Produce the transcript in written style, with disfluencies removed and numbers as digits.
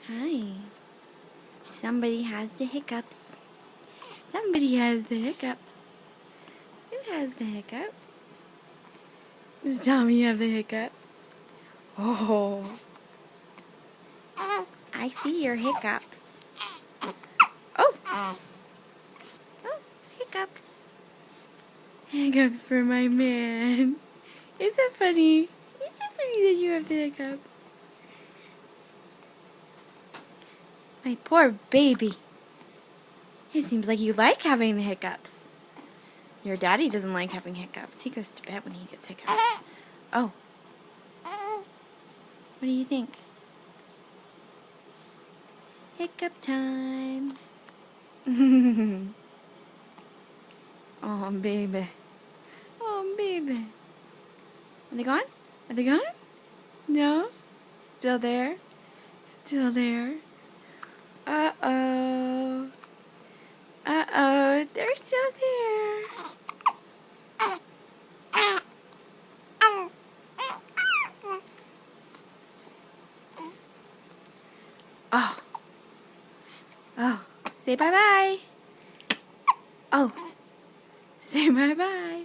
Hi. Somebody has the hiccups. Somebody has the hiccups. Who has the hiccups? Does Tommy have the hiccups? Oh. I see your hiccups. Oh. Oh, hiccups. Hiccups for my man. Is it funny? Is it funny that you have the hiccups? My poor baby. It seems like you like having the hiccups. Your daddy doesn't like having hiccups. He goes to bed when he gets hiccups. Oh. What do you think? Hiccup time. Oh, baby. Oh, baby. Are they gone? Are they gone? No? Still there? Still there? Uh-oh. Uh-oh. They're still there. Oh. Oh. Say bye-bye. Oh. Say bye-bye.